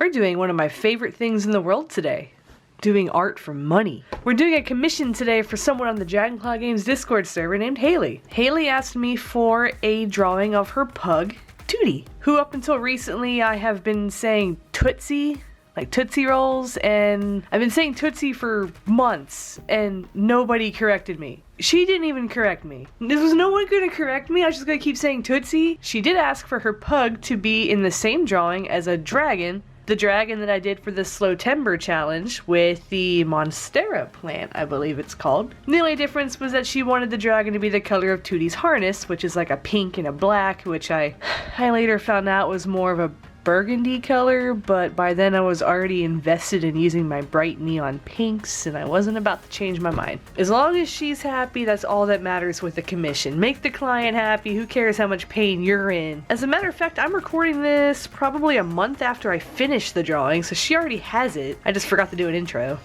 We're doing one of my favorite things in the world today. Doing art for money. We're doing a commission today for someone on the Dragonclaw Games Discord server named Haley. Haley asked me for a drawing of her pug, Tootie, who up until recently I have been saying Tootsie, like Tootsie Rolls, and I've been saying Tootsie for months and nobody corrected me. She didn't even correct me. There was no one gonna correct me, I was just gonna keep saying Tootsie. She did ask for her pug to be in the same drawing as a dragon, the dragon that I did for the Slowtember challenge with the Monstera plant, I believe it's called. The only difference was that she wanted the dragon to be the color of Tootie's harness, which is like a pink and a black, which I later found out was more of a burgundy color, but by then I was already invested in using my bright neon pinks and I wasn't about to change my mind. As long as she's happy, that's all that matters with the commission. Make the client happy, who cares how much pain you're in. As a matter of fact, I'm recording this probably a month after I finish the drawing, so she already has it. I just forgot to do an intro.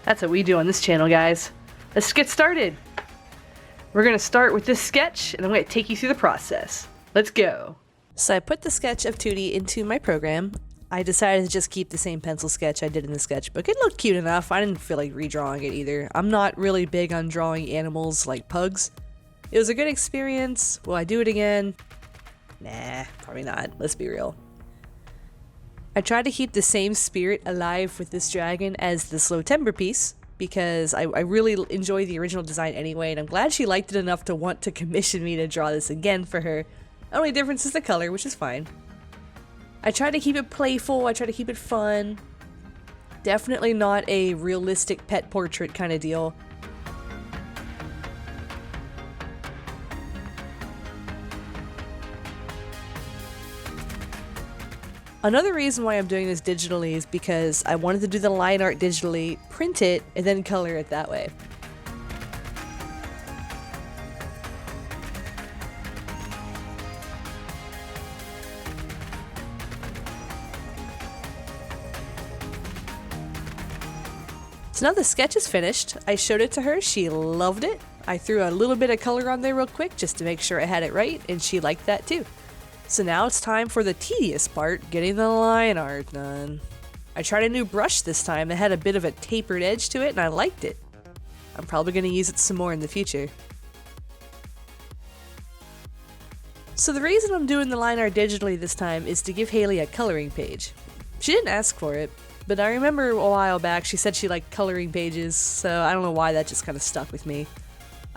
That's what we do on this channel, guys. Let's get started. We're gonna start with this sketch and I'm gonna take you through the process. Let's go. So I put the sketch of Tootie into my program. I decided to just keep the same pencil sketch I did in the sketchbook. It looked cute enough. I didn't feel like redrawing it either. I'm not really big on drawing animals like pugs. It was a good experience. Will I do it again? Nah, probably not. Let's be real. I tried to keep the same spirit alive with this dragon as the Slowtember piece because I really enjoy the original design anyway, and I'm glad she liked it enough to want to commission me to draw this again for her. Only difference is the color, which is fine. I try to keep it playful, I try to keep it fun. Definitely not a realistic pet portrait kind of deal. Another reason why I'm doing this digitally is because I wanted to do the line art digitally, print it, and then color it that way. So now the sketch is finished. I showed it to her, she loved it. I threw a little bit of color on there real quick just to make sure I had it right, and she liked that too. So now it's time for the tedious part, getting the line art done. I tried a new brush this time that had a bit of a tapered edge to it and I liked it. I'm probably going to use it some more in the future. So the reason I'm doing the line art digitally this time is to give Haley a coloring page. She didn't ask for it, but I remember a while back she said she liked coloring pages, so I don't know why that just kind of stuck with me.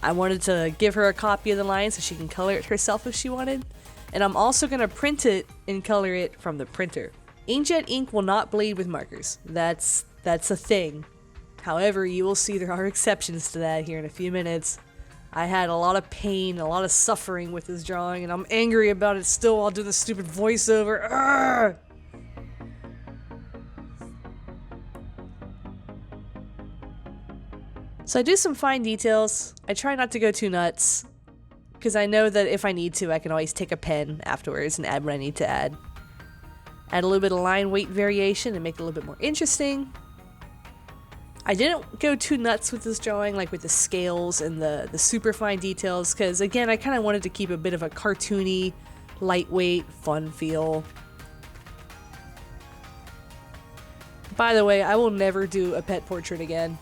I wanted to give her a copy of the line so she can color it herself if she wanted, and I'm also going to print it and color it from the printer. Inkjet ink will not bleed with markers. That's a thing. However, you will see there are exceptions to that here in a few minutes. I had a lot of pain, a lot of suffering with this drawing, and I'm angry about it still while doing the stupid voiceover. Urgh! So I do some fine details. I try not to go too nuts, because I know that if I need to, I can always take a pen afterwards and add what I need to add. Add a little bit of line weight variation and make it a little bit more interesting. I didn't go too nuts with this drawing, like with the scales and the super fine details, because again, I kind of wanted to keep a bit of a cartoony, lightweight, fun feel. By the way, I will never do a pet portrait again.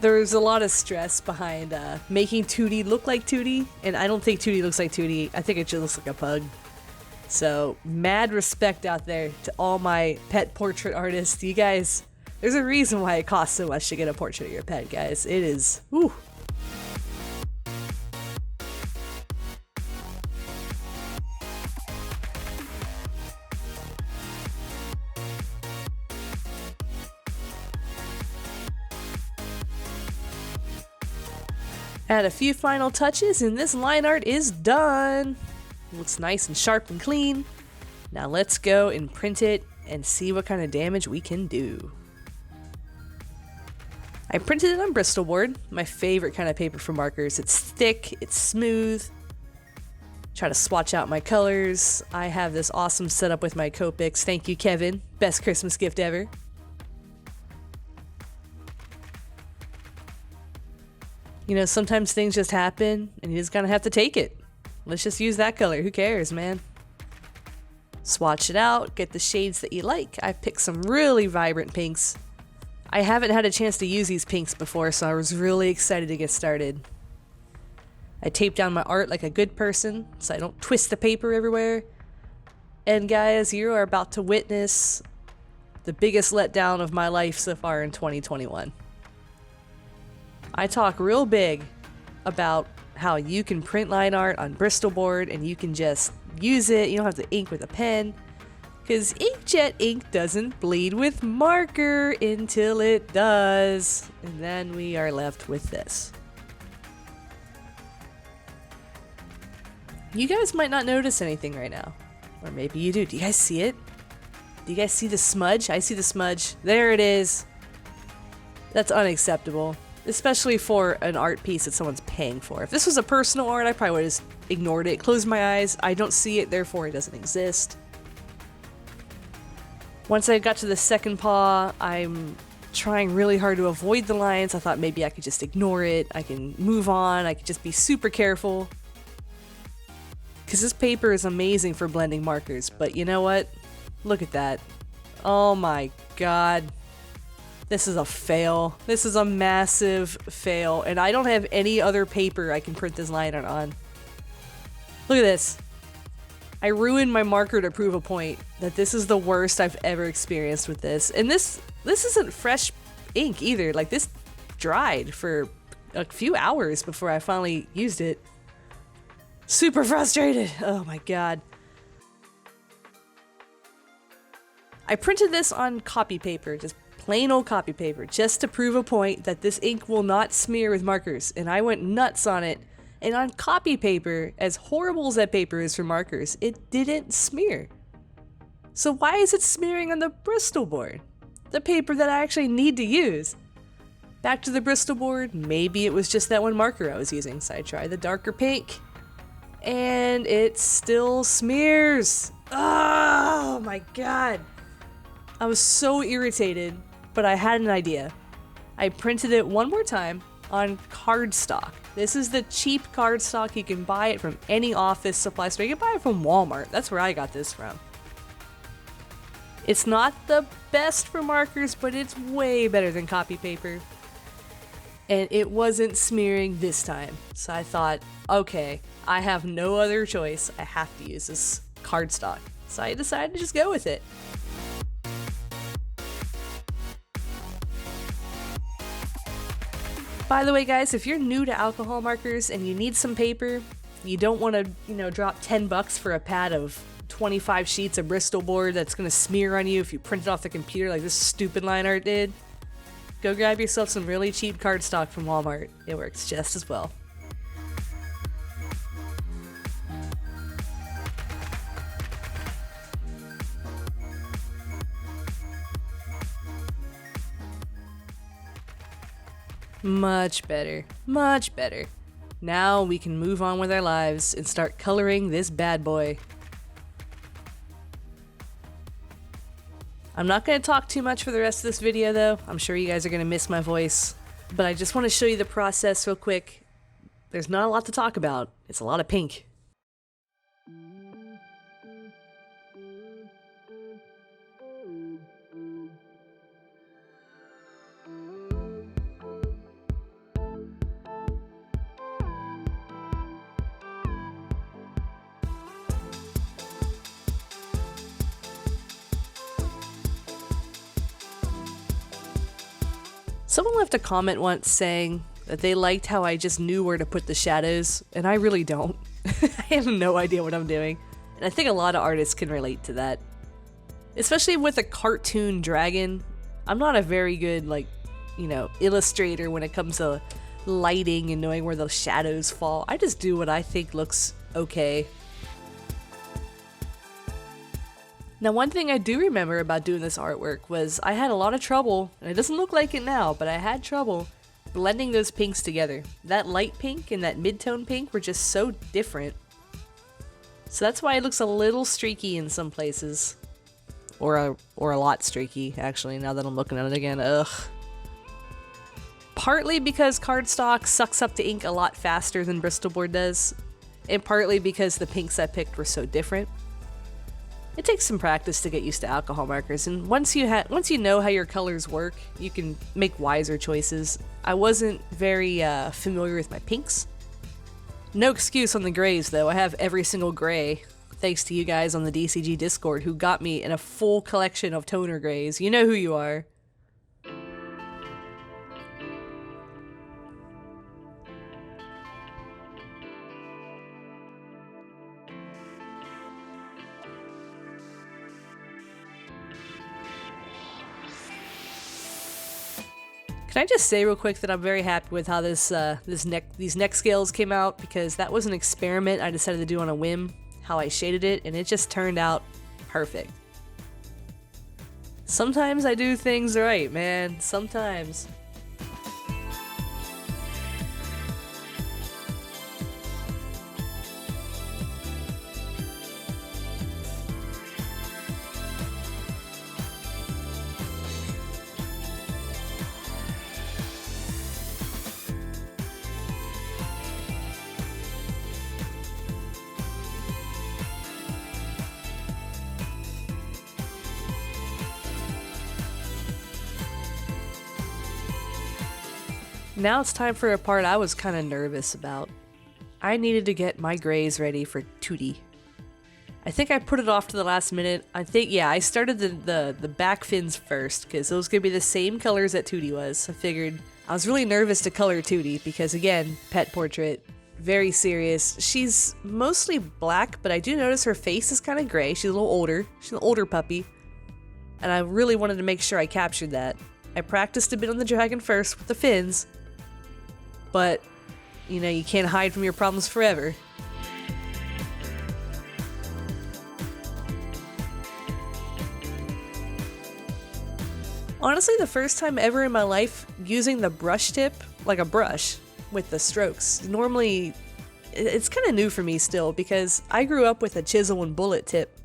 There's a lot of stress behind making Tootie look like Tootie, and I don't think Tootie looks like Tootie. I think it just looks like a pug. So, mad respect out there to all my pet portrait artists. You guys, there's a reason why it costs so much to get a portrait of your pet, guys. It is, whew. Add a few final touches and this line art is done. Looks nice and sharp and clean. Now let's go and print it and see what kind of damage we can do. I printed it on Bristol board, my favorite kind of paper for markers. It's thick, it's smooth. Try to swatch out my colors. I have this awesome setup with my Copics. Thank you, Kevin. Best Christmas gift ever. You know, sometimes things just happen and you just kind of have to take it. Let's just use that color. Who cares, man? Swatch it out, get the shades that you like. I picked some really vibrant pinks. I haven't had a chance to use these pinks before, so I was really excited to get started. I taped down my art like a good person, so I don't twist the paper everywhere. And guys, you are about to witness the biggest letdown of my life so far in 2021. I talk real big about how you can print line art on Bristol board and you can just use it. You don't have to ink with a pen, because inkjet ink doesn't bleed with marker until it does. And then we are left with this. You guys might not notice anything right now. Or maybe you do. Do you guys see it? Do you guys see the smudge? I see the smudge. There it is. That's unacceptable. Especially for an art piece that someone's paying for. If this was a personal art, I probably would have just ignored it, closed my eyes. I don't see it, therefore it doesn't exist. Once I got to the second paw, I'm trying really hard to avoid the lines. I thought maybe I could just ignore it. I can move on. I could just be super careful. Because this paper is amazing for blending markers, but you know what? Look at that. Oh my god. This is a fail. This is a massive fail, and I don't have any other paper I can print this line art on. Look at this. I ruined my marker to prove a point that this is the worst I've ever experienced with this. And this isn't fresh ink either. Like, this dried for a few hours before I finally used it. Super frustrated. Oh my god. I printed this on copy paper, just plain old copy paper, just to prove a point that this ink will not smear with markers, and I went nuts on it. And on copy paper, as horrible as that paper is for markers, it didn't smear. So why is it smearing on the Bristol board? The paper that I actually need to use. Back to the Bristol board, maybe it was just that one marker I was using, so I tried the darker pink, and it still smears. Oh my god. I was so irritated, but I had an idea. I printed it one more time on cardstock. This is the cheap cardstock. You can buy it from any office supply store. You can buy it from Walmart. That's where I got this from. It's not the best for markers, but it's way better than copy paper. And it wasn't smearing this time. So I thought, okay, I have no other choice. I have to use this cardstock. So I decided to just go with it. By the way, guys, if you're new to alcohol markers and you need some paper, you don't want to, drop $10 for a pad of 25 sheets of Bristol board that's going to smear on you if you print it off the computer like this stupid line art did, go grab yourself some really cheap cardstock from Walmart. It works just as well. Much better. Much better. Now we can move on with our lives and start coloring this bad boy. I'm not going to talk too much for the rest of this video though. I'm sure you guys are going to miss my voice. But I just want to show you the process real quick. There's not a lot to talk about. It's a lot of pink. Someone left a comment once saying that they liked how I just knew where to put the shadows, and I really don't. I have no idea what I'm doing. And I think a lot of artists can relate to that. Especially with a cartoon dragon. I'm not a very good, illustrator when it comes to lighting and knowing where the shadows fall. I just do what I think looks okay. Now, one thing I do remember about doing this artwork was I had a lot of trouble, and it doesn't look like it now, but I had trouble blending those pinks together. That light pink and that mid-tone pink were just so different. So that's why it looks a little streaky in some places. Or a lot streaky, actually, now that I'm looking at it again. Ugh. Partly because cardstock sucks up the ink a lot faster than Bristol board does, and partly because the pinks I picked were so different. It takes some practice to get used to alcohol markers, and once you know how your colors work, you can make wiser choices. I wasn't very familiar with my pinks. No excuse on the grays, though. I have every single gray, thanks to you guys on the DCG Discord who got me in a full collection of toner grays. You know who you are. Can I just say real quick that I'm very happy with how these neck scales came out, because that was an experiment I decided to do on a whim, how I shaded it, and it just turned out perfect. Sometimes I do things right, man. Sometimes. Now it's time for a part I was kind of nervous about. I needed to get my grays ready for Tootie. I think I put it off to the last minute. I started the back fins first, because those could be the same colors that Tootie was. I was really nervous to color Tootie, because again, pet portrait, very serious. She's mostly black, but I do notice her face is kind of gray. She's a little older. She's an older puppy. And I really wanted to make sure I captured that. I practiced a bit on the dragon first with the fins, but, you know, you can't hide from your problems forever. Honestly, the first time ever in my life using the brush tip like a brush with the strokes. Normally, it's kind of new for me still, because I grew up with a chisel and bullet tip.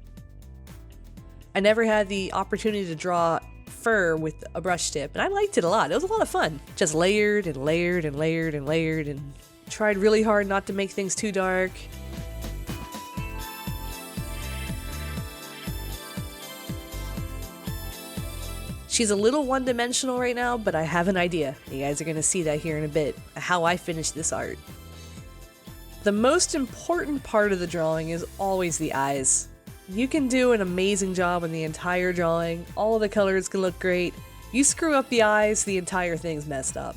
I never had the opportunity to draw fur with a brush tip, and I liked it a lot. It was a lot of fun. Just layered and layered and layered and layered, and tried really hard not to make things too dark. She's a little one-dimensional right now, but I have an idea. You guys are going to see that here in a bit, how I finish this art. The most important part of the drawing is always the eyes. You can do an amazing job on the entire drawing, all of the colors can look great. You screw up the eyes, the entire thing's messed up.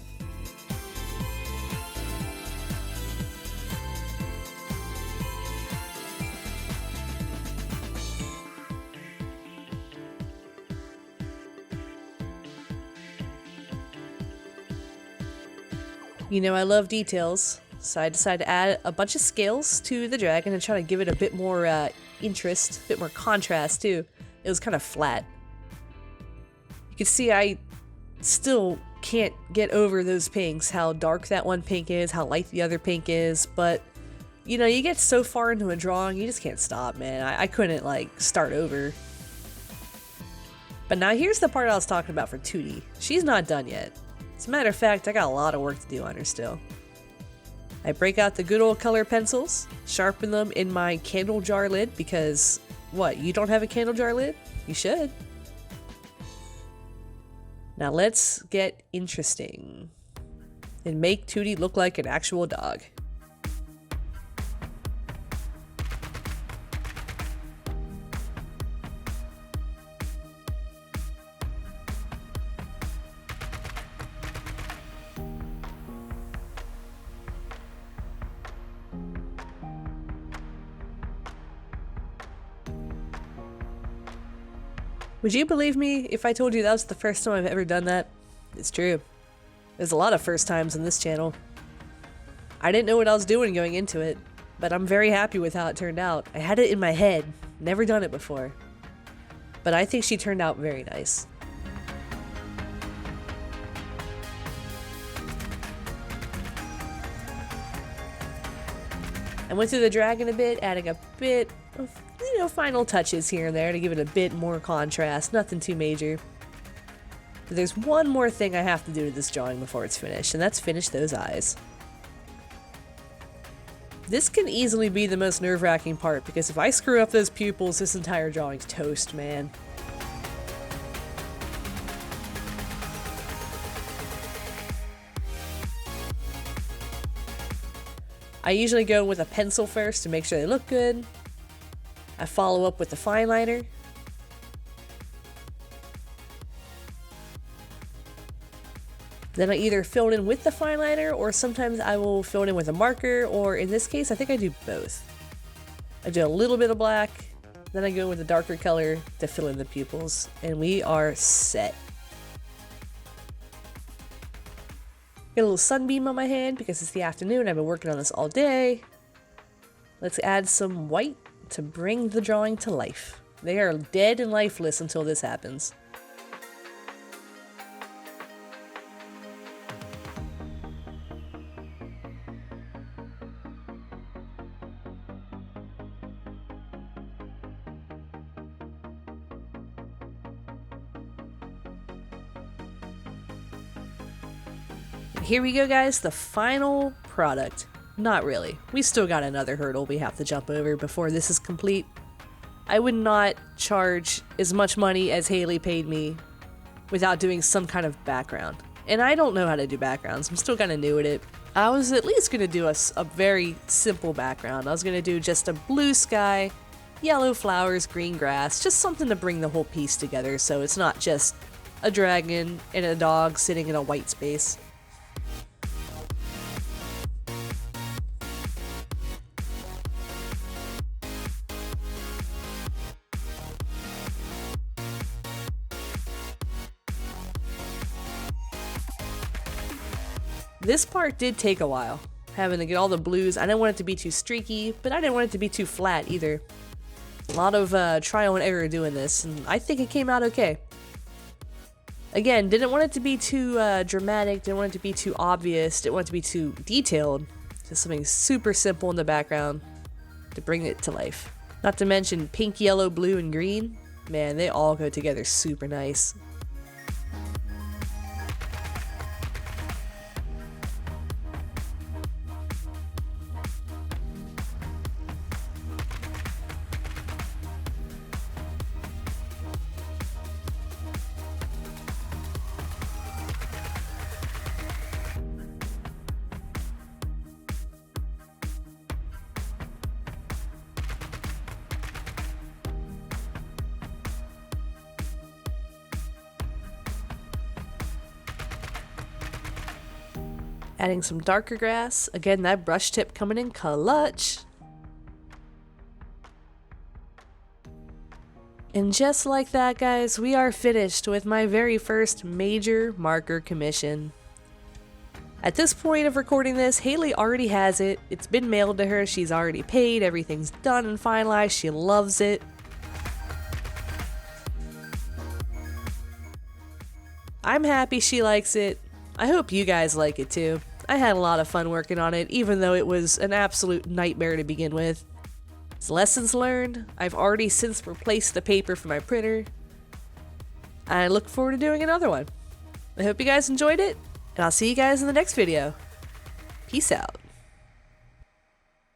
You know I love details, so I decided to add a bunch of scales to the dragon and try to give it a bit more interest, a bit more contrast too. It was kind of flat. You can see I still can't get over those pinks, how dark that one pink is, how light the other pink is, but you know, you get so far into a drawing, you just can't stop, man. I couldn't like start over. But now here's the part I was talking about for Tootie. She's not done yet. As a matter of fact, I got a lot of work to do on her still. I break out the good old color pencils, sharpen them in my candle jar lid, because, what, you don't have a candle jar lid? You should. Now let's get interesting and make Tootie look like an actual dog. Would you believe me if I told you that was the first time I've ever done that? It's true. There's a lot of first times on this channel. I didn't know what I was doing going into it, but I'm very happy with how it turned out. I had it in my head, never done it before. But I think she turned out very nice. I went through the dragon a bit, adding a bit of, you know, final touches here and there to give it a bit more contrast, nothing too major. But there's one more thing I have to do to this drawing before it's finished, and that's finish those eyes. This can easily be the most nerve-wracking part, because if I screw up those pupils, this entire drawing's toast, man. I usually go with a pencil first to make sure they look good. I follow up with the fine liner. Then I either fill it in with the fine liner, or sometimes I will fill it in with a marker, or in this case, I think I do both. I do a little bit of black, then I go with a darker color to fill in the pupils, and we are set. Get a little sunbeam on my hand because it's the afternoon. I've been working on this all day. Let's add some white to bring the drawing to life. They are dead and lifeless until this happens. Here we go, guys, the final product. Not really. We still got another hurdle we have to jump over before this is complete. I would not charge as much money as Haley paid me without doing some kind of background. And I don't know how to do backgrounds. I'm still kind of new at it. I was at least going to do a very simple background. I was going to do just a blue sky, yellow flowers, green grass, just something to bring the whole piece together so it's not just a dragon and a dog sitting in a white space. This part did take a while, having to get all the blues. I didn't want it to be too streaky, but I didn't want it to be too flat either. A lot of trial and error doing this, and I think it came out okay. Again, didn't want it to be too dramatic, didn't want it to be too obvious, didn't want it to be too detailed. Just something super simple in the background to bring it to life. Not to mention pink, yellow, blue, and green. Man, they all go together super nice. Adding some darker grass. Again, that brush tip coming in clutch. And just like that, guys, we are finished with my very first major marker commission. At this point of recording this, Haley already has it. It's been mailed to her. She's already paid. Everything's done and finalized. She loves it. I'm happy she likes it. I hope you guys like it too. I had a lot of fun working on it, even though it was an absolute nightmare to begin with. It's lessons learned. I've already since replaced the paper for my printer. I look forward to doing another one. I hope you guys enjoyed it, and I'll see you guys in the next video. Peace out.